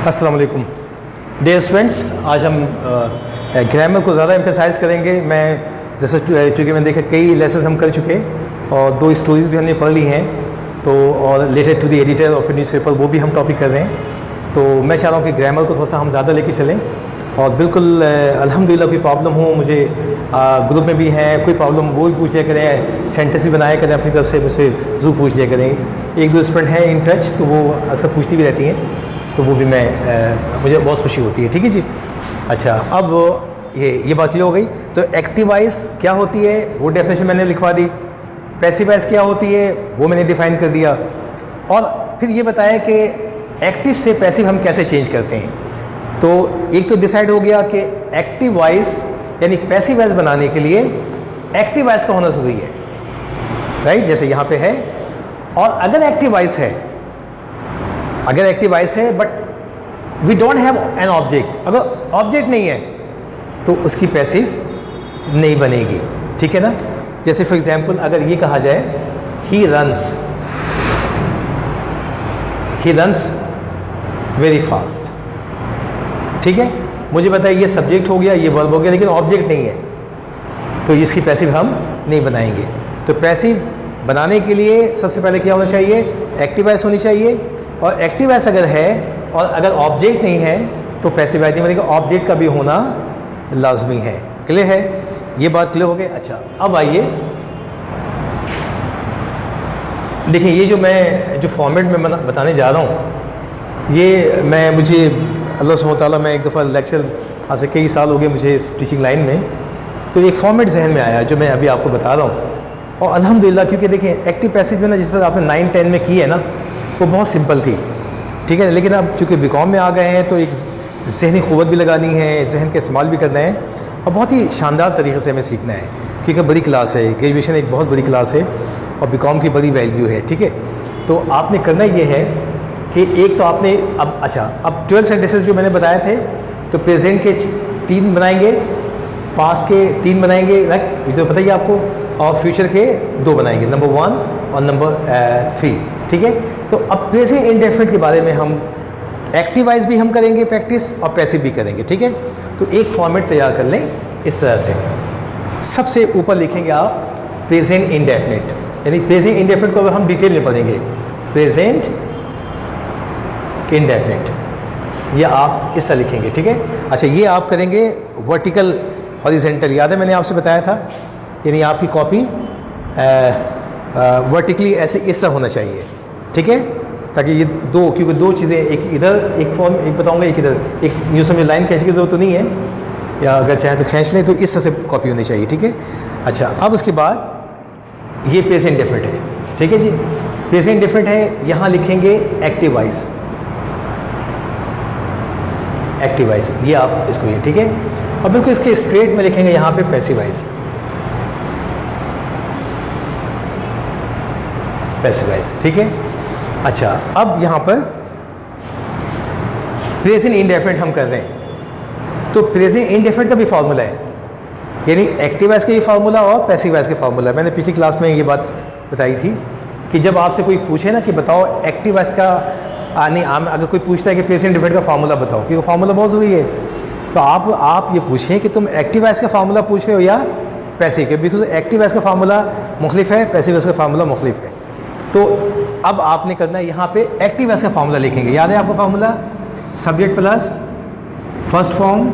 अस्सलाम वालेकुम dear students, आज हम ग्रामर को ज़्यादा एम्फेसाइज करेंगे। मैं जैसे चूँकि मैंने देखा कई लेसन हम कर चुके और 2 स्टोरीज़ भी हमने पढ़ ली हैं, तो और related to the editor of newspaper वो भी हम टॉपिक कर रहे हैं। तो मैं चाह रहा हूँ कि ग्रामर को थोड़ा सा हम ज़्यादा लेके चलें और बिल्कुल अल्हम्दुलिल्लाह कोई प्रॉब्लम हो मुझे ग्रुप में भी हैं, कोई प्रॉब्लम वो भी पूछ लिया करें, सेंटेंस भी बनाया करें अपनी तरफ से, मुझसे ज़रूर पूछ लिया करें। 1-2 स्टूडेंट हैं इन टच, तो वो अक्सर पूछती भी रहती हैं, तो वो भी मुझे बहुत खुशी होती है। ठीक है जी। अच्छा, अब ये बात क्लियर हो गई। तो एक्टिव वॉइस क्या होती है वो डेफिनेशन मैंने लिखवा दी, पैसिव वॉइस क्या होती है वो मैंने डिफाइन कर दिया, और फिर ये बताया कि एक्टिव से पैसिव हम कैसे चेंज करते हैं। तो एक तो डिसाइड हो गया कि एक्टिव वॉइस यानी पैसिव वॉइस बनाने के लिए एक्टिव वॉइस का होना ज़रूरी है, राइट, जैसे यहाँ पे है। और अगर एक्टिव वॉइस है but we don't have an object, अगर ऑब्जेक्ट नहीं है तो उसकी पैसिव नहीं बनेगी। ठीक है ना। जैसे फॉर एग्जांपल अगर ये कहा जाए ही रन्स वेरी फास्ट, ठीक है, मुझे बताइए ये सब्जेक्ट हो गया, ये वर्ब हो गया, लेकिन ऑब्जेक्ट नहीं है, तो इसकी पैसिव हम नहीं बनाएंगे। तो पैसिव बनाने के लिए सबसे पहले क्या होना चाहिए, एक्टिव वॉइस होनी चाहिए, और एक्टिव वॉइस अगर है और अगर ऑब्जेक्ट नहीं है तो पैसिव वॉइस नहीं बनेगा, ऑब्जेक्ट का भी होना लाजमी है। क्लियर है, ये बात क्लियर हो गई। अच्छा, अब आइए देखिए, ये जो फॉर्मेट में बताने जा रहा हूँ, ये मुझे अल्लाह सुब्हानहू तआला, मैं एक दफ़ा लेक्चर आज से कई साल हो गए मुझे इस टीचिंग लाइन में, तो एक फॉर्मेट जहन में आया जो मैं अभी आपको बता रहा हूँ। और अल्हम्दुलिल्लाह, क्योंकि देखिए एक्टिव पैसिव में ना जिस तरह आपने 9-10 में की है ना, वो बहुत सिंपल थी, ठीक है, लेकिन अब चूँकि बीकॉम में आ गए हैं तो एक जहनी क़ुव्वत भी लगानी है, जहन का इस्तेमाल भी करना है, और बहुत ही शानदार तरीके से हमें सीखना है, क्योंकि बड़ी क्लास है, ग्रेजुएशन एक बहुत बड़ी क्लास है और बीकॉम की बड़ी वैल्यू है। ठीक है, तो आपने करना ये है कि एक तो आपने अब 12 सेंटेंसेस जो मैंने बताए थे, तो प्रेजेंट के 3 बनाएंगे, पास्ट के 3 बनाएंगे, ये तो पता ही आपको, और फ्यूचर के 2 बनाएंगे, नंबर 1 और नंबर 3। ठीक है, तो अब प्रेजेंट इंडेफिनिट के बारे में हम एक्टिव वॉइस भी हम करेंगे प्रैक्टिस और पैसिव भी करेंगे। ठीक है, तो एक फॉर्मेट तैयार कर लें इस तरह से। सबसे ऊपर लिखेंगे आप प्रेजेंट इंडेफिनिट, यानी प्रेजेंट इंडेफिनिट को हम डिटेल में पढ़ेंगे, प्रेजेंट इंडेफिनिट, ये आप इस तरह लिखेंगे। ठीक है, अच्छा, ये आप करेंगे वर्टिकल हॉरिजेंटल, याद है मैंने आपसे बताया था, यानी आपकी कॉपी वर्टिकली ऐसे इस तरह होना चाहिए। ठीक है, ताकि ये क्योंकि 2 चीज़ें, एक इधर एक फॉर्म एक बताऊंगा, एक इधर, एक यूँ समझ लाइन खींचने की जरूरत तो नहीं है, या अगर चाहें तो खींच लें, तो इस तरह से कॉपी होनी चाहिए। ठीक है, अच्छा, अब उसके बाद ये प्रेजेंट इंडेफिनिट है। ठीक है जी, प्रेजेंट इंडेफिनिट है, यहाँ लिखेंगे एक्टिव वॉइस, ये आप इसको ये, ठीक है, अब बिल्कुल इसके स्ट्रेट में लिखेंगे यहाँ पे पैसिव वॉइस, ठीक है। अच्छा, अब यहाँ पर प्रेजेंट इंडेफिनिट हम कर रहे हैं, तो प्रेजेंट इंडेफिनिट का भी फार्मूला है, यानी एक्टिव वॉइस का ये फार्मूला और पैसिव वॉइस का फार्मूला है। मैंने पिछली क्लास में ये बात बताई थी कि जब आपसे कोई पूछे ना कि बताओ एक्टिव वॉइस का, नहीं, अगर कोई पूछता है कि प्रेजेंट इंडेफिनिट का फार्मूला बताओ, क्योंकि फार्मूला बहुत ज़रूरी है, तो आप ये पूछें कि तुम एक्टिव वॉइस का फार्मूला पूछ रहे हो या पैसिव के, बिकॉज एक्टिव वॉइस का फार्मूला मुख्तलिफ है, पैसिव वॉइस का फार्मूला मुख्तलिफ है। तो अब आपने करना है, यहाँ पे एक्टिव वॉइस का फार्मूला लिखेंगे, याद है आपको formula, subject plus first form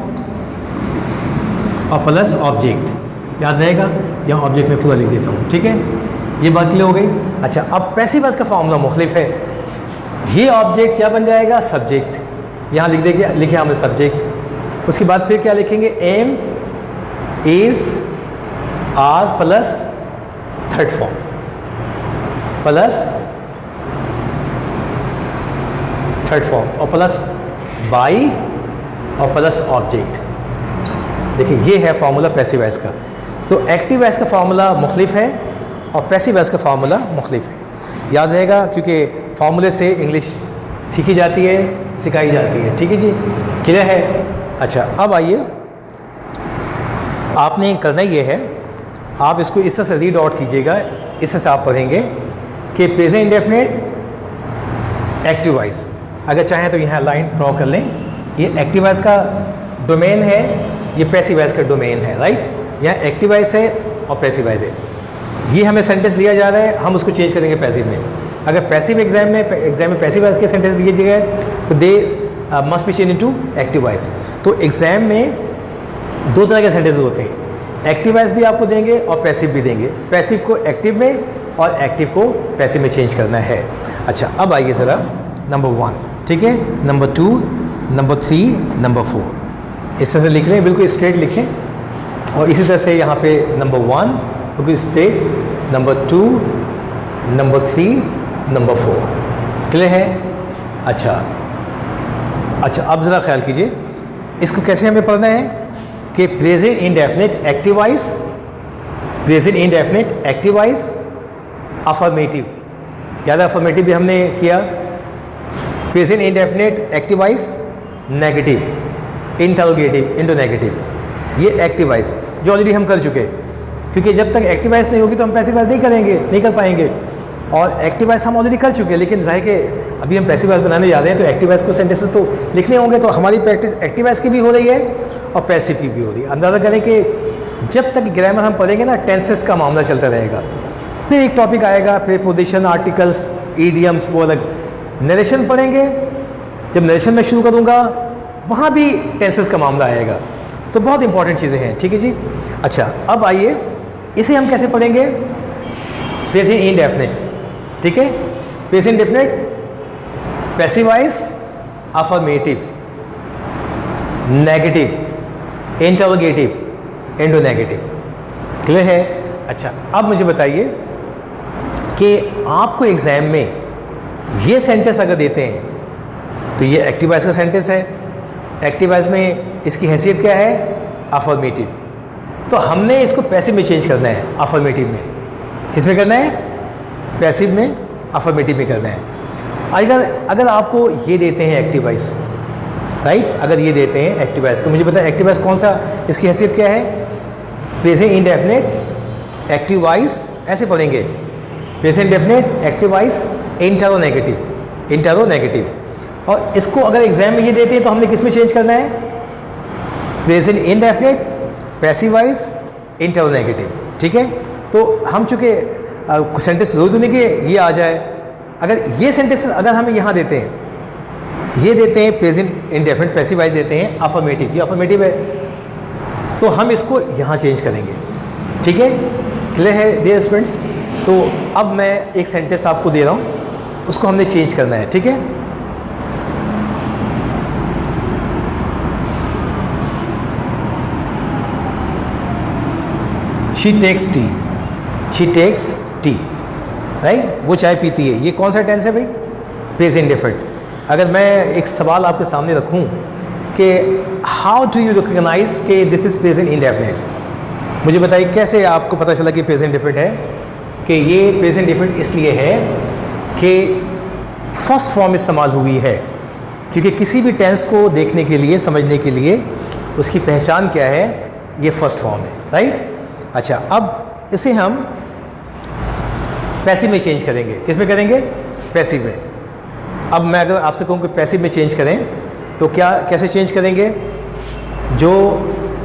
or plus object, याद रहेगा, यहाँ ऑब्जेक्ट में पूरा लिख देता हूँ। ठीक है, ये बात क्लियर हो गई। अच्छा, अब पैसिव वॉइस का फार्मूला मुख्तलिफ है, ये ऑब्जेक्ट क्या बन जाएगा, सब्जेक्ट, यहाँ लिखे हमने सब्जेक्ट, उसके बाद फिर क्या लिखेंगे, am is are plus third form or plus by or plus object. देखिए, ये है फार्मूला पैसिव वॉइस का। तो एक्टिव वॉइस का फार्मूला मुख्तलिफ है और पैसिव वॉइस का फार्मूला मुख्तलिफ है, याद रहेगा, क्योंकि फार्मूले से इंग्लिश सीखी जाती है, सिखाई जाती है। ठीक है जी, क्लियर है। अच्छा, अब आइए, आपने करना ये है, आप इसको इस तरह से रीड आउट कीजिएगा, इस तरह से आप पढ़ेंगे कि प्रेजेंट इंडेफिनिट एक्टिव वॉइस, अगर चाहें तो यहाँ लाइन ड्रॉ कर लें। ये एक्टिव वॉइस का डोमेन है, ये पैसिव वॉइस का डोमेन है, राइट। यहाँ एक्टिव वॉइस है और पैसिव वॉइस है। ये हमें सेंटेंस दिया जा रहा है, हम उसको चेंज करेंगे पैसिव में। अगर पैसिव एग्जाम में पैसिव वॉइस के सेंटेंस दिए गए तो they must be change into active voice. तो एग्जाम में दो तरह के सेंटेंस होते हैं, एक्टिव वॉइस भी आपको देंगे और पैसिव भी देंगे। पैसिव को एक्टिव में और एक्टिव को पैसिव में चेंज करना है। अच्छा, अब आइए ज़रा नंबर 1, ठीक है, नंबर 2, नंबर 3, नंबर 4 इस तरह से लिख लें, बिल्कुल स्ट्रेट लिखें। और इसी तरह से यहाँ पे नंबर 1 बिल्कुल straight, number 2, number 3, number 4 clear है। अच्छा, अब ज़रा ख्याल कीजिए इसको कैसे हमें पढ़ना है कि present indefinite active voice, present indefinite active voice, affirmative, याद है अफर्मेटिव भी हमने किया। Present indefinite active voice negative, interrogative into negative, ये एक्टिव वॉइस जो ऑलरेडी हम कर चुके हैं, क्योंकि जब तक एक्टिव वॉइस नहीं होगी तो हम पैसिव वॉइस नहीं कर पाएंगे। और एक्टिव वॉइस हम ऑलरेडी कर चुके हैं, लेकिन जाहिर के अभी हम पैसिव वॉइस बनाने जा रहे हैं तो एक्टिव वॉइस को सेंटेंसेस तो लिखने होंगे। तो हमारी प्रैक्टिस एक्टिव वॉइस की भी हो रही है और पैसिव की भी हो रही है। अंदाज़ा करें कि जब तक ग्रामर हम पढ़ेंगे ना, टेंसेस का मामला चलता रहेगा। फिर एक टॉपिक आएगा प्रीपोजिशन, आर्टिकल्स, ईडियम्स, वो अलग। नरेशन पढ़ेंगे, जब नरेशन में शुरू करूँगा वहाँ भी टेंसेस का मामला आएगा। तो बहुत इंपॉर्टेंट चीज़ें हैं, ठीक है जी। अच्छा, अब आइए इसे हम कैसे पढ़ेंगे। प्रेजेंट इंडेफिनिट, ठीक है, present indefinite, passive voice, affirmative, negative, interrogative into negative, clear है। अच्छा, अब मुझे बताइए कि आपको एग्जाम में ये सेंटेंस अगर देते हैं तो ये एक्टिव वॉइस का सेंटेंस है। एक्टिव वॉइस में इसकी हैसियत क्या है, अफर्मेटिव। तो हमने इसको पैसिव में चेंज करना है, अफर्मेटिव में। किस में करना है, पैसिव में, अफर्मेटिव में करना है। अगर आपको ये देते हैं एक्टिव वॉइस, राइट, अगर ये देते हैं एक्टिव वॉइस, तो मुझे पता है एक्टिव वॉइस कौन सा, इसकी हैसियत क्या है, प्रेजेंट इंडेफिनिट एक्टिव वॉइस, ऐसे पढ़ेंगे, प्रेजेंट इंडेफिनिट एक्टिव वॉइस इंटरोनेगेटिव, इंटरोनेगेटिव। और इसको अगर एग्जाम में ये देते हैं तो हमने किस में चेंज करना है, प्रेजेंट इंडेफिनिट पैसिव वॉइस इंटरोनेगेटिव, ठीक है। तो हम चूँकि सेंटेंस जरूर नहीं कि ये आ जाए, अगर ये सेंटेंस अगर हमें यहाँ देते हैं, ये देते हैं प्रेजेंट इंडेफिनिट पैसिव वॉइस देते हैं अफर्मेटिव, ये अफर्मेटिव है, तो हम इसको यहाँ चेंज करेंगे, ठीक है, क्लियर है डियर स्टूडेंट्स। तो अब मैं एक सेंटेंस आपको दे रहा हूँ, उसको हमने चेंज करना है, ठीक है। She takes tea, she takes tea, right, वो चाय पीती है। ये कौन सा टेंस है भाई, प्रेजेंट इंडेफिनिट। अगर मैं एक सवाल आपके सामने रखूं कि हाउ डू यू रिकॉग्नाइज कि दिस इज प्रेजेंट इंडेफिनिट, मुझे बताइए कैसे आपको पता चला कि प्रेजेंट इंडेफिनिट है। कि ये प्रेजेंट इंडेफिनिट इसलिए है कि फर्स्ट फॉर्म इस्तेमाल हुई है, क्योंकि किसी भी टेंस को देखने के लिए, समझने के लिए उसकी पहचान क्या है, ये फर्स्ट फॉर्म है, राइट। अच्छा, अब इसे हम पैसिव में चेंज करेंगे। किस में करेंगे, पैसिव में। अब मैं अगर आपसे कहूँ कि पैसिव में चेंज करें तो कैसे चेंज करेंगे, जो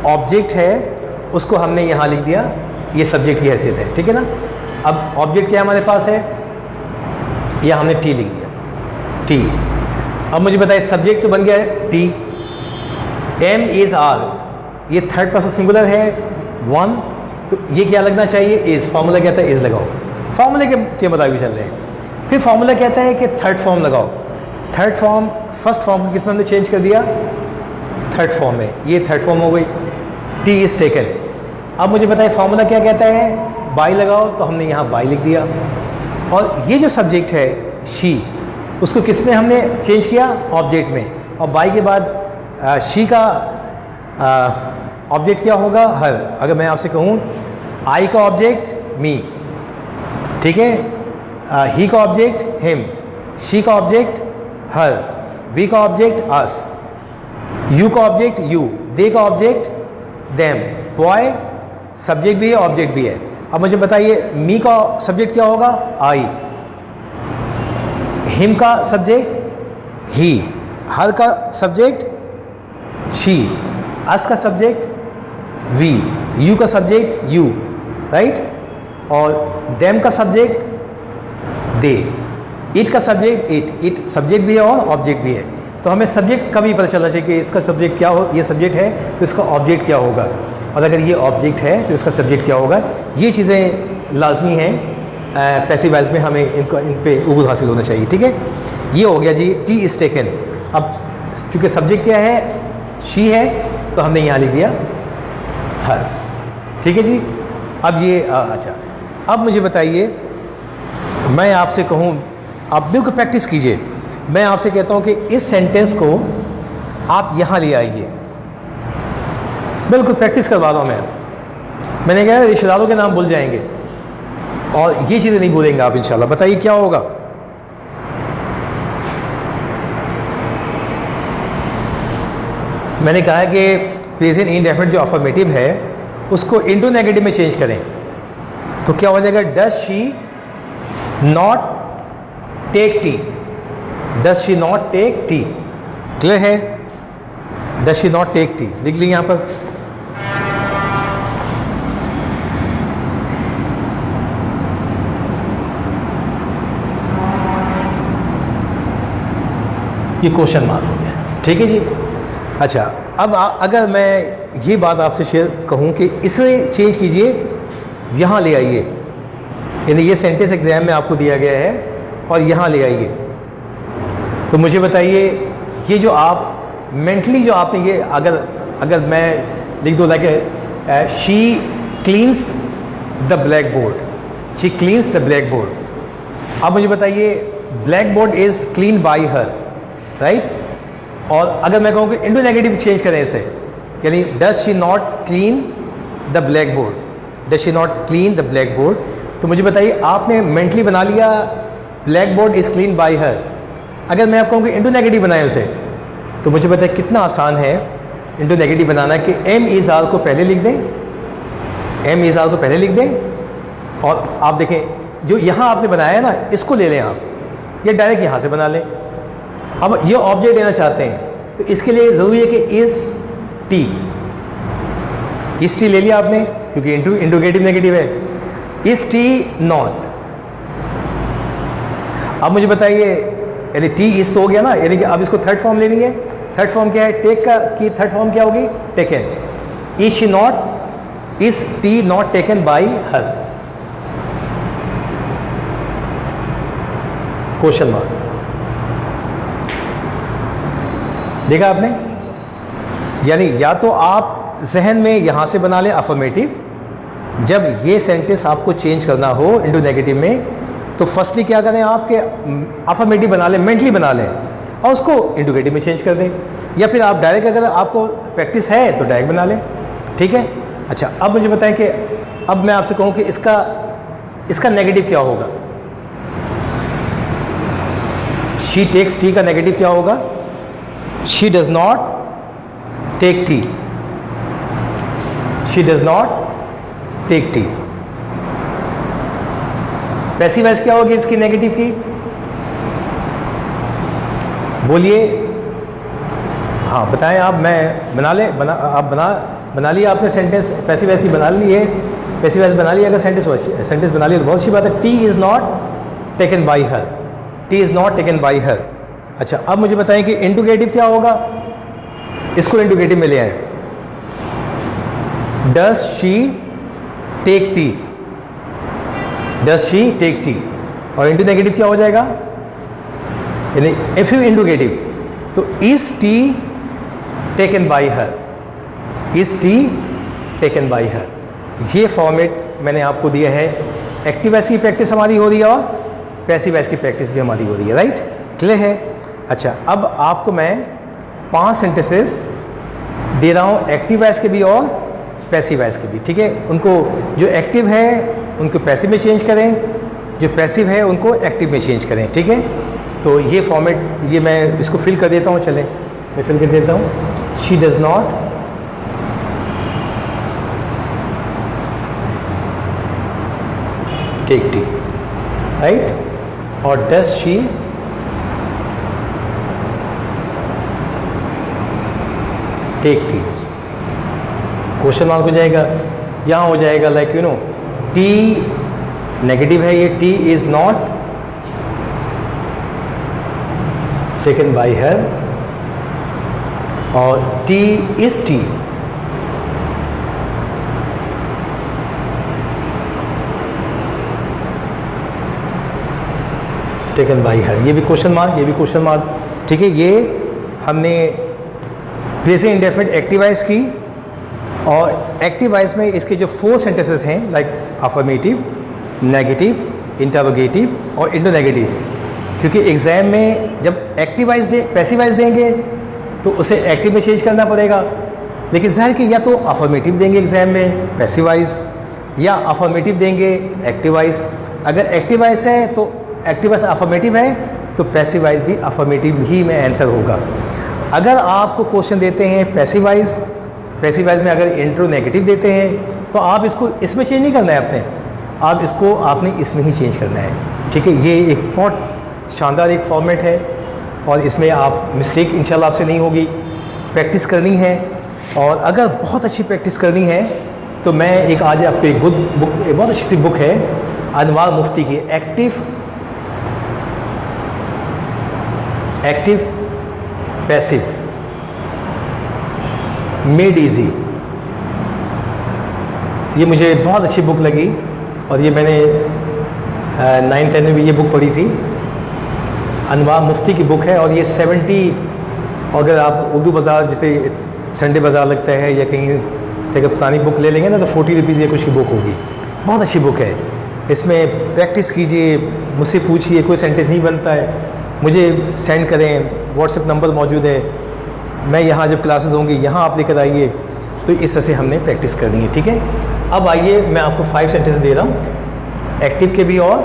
ऑब्जेक्ट है उसको हमने यहाँ लिख दिया, ये सब्जेक्ट की हैसियत है, ठीक है ना। अब ऑब्जेक्ट क्या हमारे पास है, या हमने टी लिख दिया, टी। अब मुझे बताइए सब्जेक्ट तो बन गया है टी, एम इज आर, ये थर्ड पर्सन सिंगुलर है, वन, तो ये क्या लगना चाहिए, इज। फॉर्मूला कहता है इज लगाओ, फॉर्मूले के मुताबिक चल रहे हैं। फिर फॉर्मूला कहता है कि थर्ड फॉर्म लगाओ, थर्ड फॉर्म, फर्स्ट फॉर्म को किस में हमने चेंज कर दिया, थर्ड फॉर्म में, ये थर्ड फॉर्म हो गई, टी इज टेकन। अब मुझे बताइए फॉर्मूला क्या कहता है, बाई लगाओ, तो हमने यहाँ बाई लिख दिया। और ये जो सब्जेक्ट है शी, उसको किस में हमने चेंज किया, ऑब्जेक्ट में। और बाई के बाद शी का ऑब्जेक्ट क्या होगा, हर। अगर मैं आपसे कहूँ आई का ऑब्जेक्ट मी, ठीक है, ही का ऑब्जेक्ट हिम, शी का ऑब्जेक्ट हर, वी का ऑब्जेक्ट अस, यू का ऑब्जेक्ट यू, दे का ऑब्जेक्ट देम, बॉय सब्जेक्ट भी है ऑब्जेक्ट भी है। अब मुझे बताइए मी का सब्जेक्ट क्या होगा, आई, हिम का सब्जेक्ट ही, हर का सब्जेक्ट शी, अस का सब्जेक्ट वी, यू का सब्जेक्ट यू, राइट, और देम का सब्जेक्ट दे, इट का सब्जेक्ट इट, इट सब्जेक्ट भी है और ऑब्जेक्ट भी है। तो हमें सब्जेक्ट का भी पता चलना चाहिए कि इसका सब्जेक्ट क्या हो, ये सब्जेक्ट है तो इसका ऑब्जेक्ट क्या होगा, और अगर ये ऑब्जेक्ट है तो इसका सब्जेक्ट क्या होगा। ये चीज़ें लाजमी हैं पैसिव वॉइस में, हमें इन पे उबूर हासिल होना चाहिए। ठीक है, ये हो गया जी टी इज़ टेकन। अब चूँकि सब्जेक्ट क्या है, शी है, तो हमने यहाँ लिख दिया हर। ठीक है जी। अब ये अच्छा, अब मुझे बताइए, मैं आपसे कहूँ आप बिल्कुल प्रैक्टिस कीजिए। मैं आपसे कहता हूँ कि इस सेंटेंस को आप यहाँ ले आइए, बिल्कुल प्रैक्टिस करवा दो। मैंने कहा रिश्तेदारों के नाम भूल जाएंगे और ये चीज़ें नहीं भूलेंगे आप इंशाल्लाह। बताइए क्या होगा। मैंने कहा है कि प्रेजेंट इंडेफिनिट जो अफर्मेटिव है उसको इनटू नेगेटिव में चेंज करें, तो क्या हो जाएगा, does she not take tea, does she not take tea. Clear है, does she not take tea लिख ली यहां पर। ये क्वेश्चन मार्क हो गया। ठीक है जी। अच्छा, अब अगर मैं ये बात आपसे शेयर कहूँ कि इसे चेंज कीजिए, यहाँ ले आइए, यानी ये सेंटेंस एग्जाम में आपको दिया गया है और यहाँ ले आइए, तो मुझे बताइए ये जो आप मेंटली जो आपने ये अगर मैं लिख दूँ like she cleans the black board, she cleans the black board. अब मुझे बताइए black board is clean by her, right. और अगर मैं कहूँ कि इंटू नेगेटिव चेंज करें इसे, यानी does she not clean the black board, does she not clean the black board, तो मुझे बताइए आपने मेंटली बना लिया black board is clean by her. अगर मैं आपको कहूँ कि इंटू नेगेटिव बनाए उसे, तो मुझे बताइए कितना आसान है इंटू नेगेटिव बनाना कि एम इज़ आर को पहले लिख दें, एम इज़ आर को पहले लिख दें, और आप देखें जो यहाँ आपने बनाया है ना, इसको ले लें आप, ये डायरेक्ट यहाँ से बना लें। अब ये ऑब्जेक्ट लेना चाहते हैं तो इसके लिए ज़रूरी है कि इस टी ले लिया आपने, क्योंकि इंटूगेटिव नेगेटिव है, इस टी नॉट। अब मुझे बताइए, यानी टी इस तो हो गया ना, यानी कि अब इसको थर्ड फॉर्म लेनी है। थर्ड फॉर्म क्या है, टेक का की थर्ड फॉर्म क्या होगी, taken. Is she not, is T not taken by her, question mark. देखा आपने, यानी या तो आप जहन में यहां से बना लें अफर्मेटिव, जब ये सेंटेंस आपको चेंज करना हो इनटू नेगेटिव में, तो फर्स्टली क्या करें आपके अफर्मेटिव बना लें, मेंटली बना लें और उसको इंटूगेटिव में चेंज कर दें, या फिर आप डायरेक्ट अगर आपको प्रैक्टिस है तो डायरेक्ट बना लें। ठीक है। अच्छा, अब मुझे बताएं कि अब मैं आपसे कहूँ कि इसका नेगेटिव क्या होगा। शी टेक्स टी का नेगेटिव क्या होगा, she does not take tea, she does not take tea. Passive voice क्या होगी इसकी नेगेटिव की, बोलिए। हाँ बताएं आप, मैं बना लिया आपने सेंटेंस, पैसिव वॉइस की बना ली है, पैसिव वॉइस बना लिया। अगर सेंटेंस बना लिया तो बहुत अच्छी बात है। T is not taken by her, T is not taken by हर। अच्छा, अब मुझे बताएं कि इंटूगेटिव क्या होगा, इसको इंटूगेटिव में ले आए। Does she take tea, does she take tea, और इंटू नेगेटिव क्या हो जाएगा, यानी इफ यू इंटूगेटिव तो is tea taken by her, is tea taken by her. ये फॉर्मेट मैंने आपको दिया है। एक्टिव वॉइस की प्रैक्टिस हमारी हो रही है और पैसिव वॉइस की प्रैक्टिस भी हमारी हो रही है, राइट। क्लियर है। अच्छा, अब आपको मैं 5 सेंटेंसेस दे रहा हूँ, एक्टिव वॉइस के भी और पैसिव वॉइस के भी। ठीक है, उनको जो एक्टिव है उनको पैसिव में चेंज करें, जो पैसिव है उनको एक्टिव में चेंज करें। ठीक है, तो ये फॉर्मेट, ये मैं इसको फिल कर देता हूँ। चलें, मैं फिल कर देता हूँ। She does not take tea, right, और does she take tea, question mark हो जाएगा, यहाँ हो जाएगा like you know tea negative है, ये tea is not taken by her, और tea is tea taken by her, ये भी क्वेश्चन मार्क, ये भी क्वेश्चन मार्क। ठीक है, ये हमने प्रेजेंट इंडेफिनिट एक्टिवाइज की, और एक्टिवाइज में इसके जो 4 सेंटेंसेस हैं लाइक अफर्मेटिव, नेगेटिव, इंटरोगेटिव और इंडोनेगेटिव, क्योंकि एग्ज़ाम में जब एक्टिवाइज पैसिवाइज देंगे तो उसे एक्टिव में चेंज करना पड़ेगा, लेकिन ज़ाहिर कि या तो अफर्मेटिव देंगे एग्ज़ाम में पैसिवाइज, या अफर्मेटिव देंगे एक्टिवाइज। अगर एक्टिवाइज है तो एक्टिवाइज अफर्मेटिव है तो पैसिवाइज भी अफर्मेटिव ही में आंसर होगा। अगर आपको क्वेश्चन देते हैं पैसिवाइज में अगर इंट्रो नेगेटिव देते हैं तो आप इसको इसमें चेंज नहीं करना है आपने इसमें ही चेंज करना है। ठीक है, ये एक बहुत शानदार एक फॉर्मेट है, और इसमें आप मिस्टेक इंशाल्लाह आपसे नहीं होगी, प्रैक्टिस करनी है। और अगर बहुत अच्छी प्रैक्टिस करनी है तो मैं एक आज आपको एक बहुत अच्छी सी बुक है अनवार मुफ्ती की, एक्टिव पैसिव मेड इजी, ये मुझे बहुत अच्छी बुक लगी, और ये मैंने 9-10 में भी ये बुक पढ़ी थी। अनवार मुफ्ती की बुक है, और ये 70, अगर आप उर्दू बाज़ार जैसे संडे बाज़ार लगता है या कहीं से अगर पुरानी बुक ले लेंगे ना तो 40 रुपीज़ या कुछ की बुक होगी। बहुत अच्छी बुक है, इसमें प्रैक्टिस कीजिए, मुझसे पूछिए, कोई सेंटेंस नहीं बनता है मुझे सेंड करें, व्हाट्सएप नंबर मौजूद है, मैं यहाँ जब क्लासेस होंगी यहाँ आप लेकर आइए। तो इस तरह से हमने प्रैक्टिस करनी है। ठीक है, अब आइए मैं आपको 5 सेंटेंस दे रहा हूँ, एक्टिव के भी और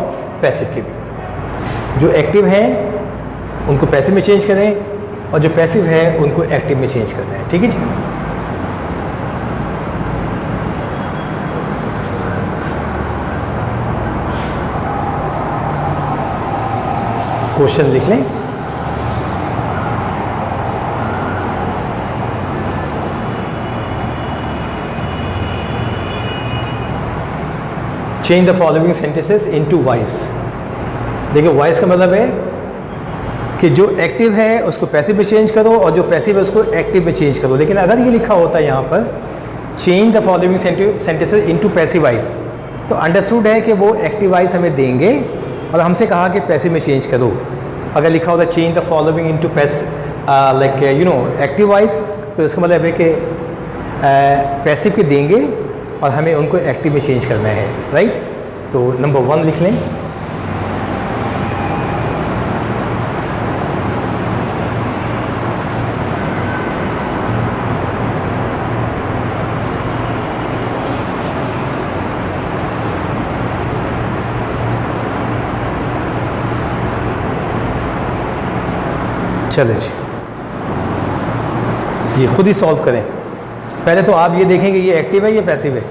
पैसिव के भी। जो एक्टिव हैं उनको पैसिव में चेंज करें, और जो पैसिव है उनको एक्टिव में चेंज करना है। ठीक है जी, क्वेश्चन लिख लें। Change the following sentences into voice. देखिए, वॉइस का मतलब है कि जो एक्टिव है उसको पैसिव में चेंज करो, और जो पैसिव है उसको एक्टिव में चेंज करो। लेकिन अगर ये लिखा होता है यहाँ पर change the following sentences into passivise, तो अंडरस्टूड है कि वो एक्टिवाइज हमें देंगे और हमसे कहा कि पैसिव में चेंज करो। अगर लिखा होता है change the following into like you no एक्टिवाइज, तो इसका मतलब है कि पैसिव के देंगे और हमें उनको एक्टिव में चेंज करना है। राइट, तो नंबर 1 लिख लें। चलें जी, ये खुद ही सॉल्व करें। पहले तो आप ये देखेंगे ये एक्टिव है ये पैसिव है।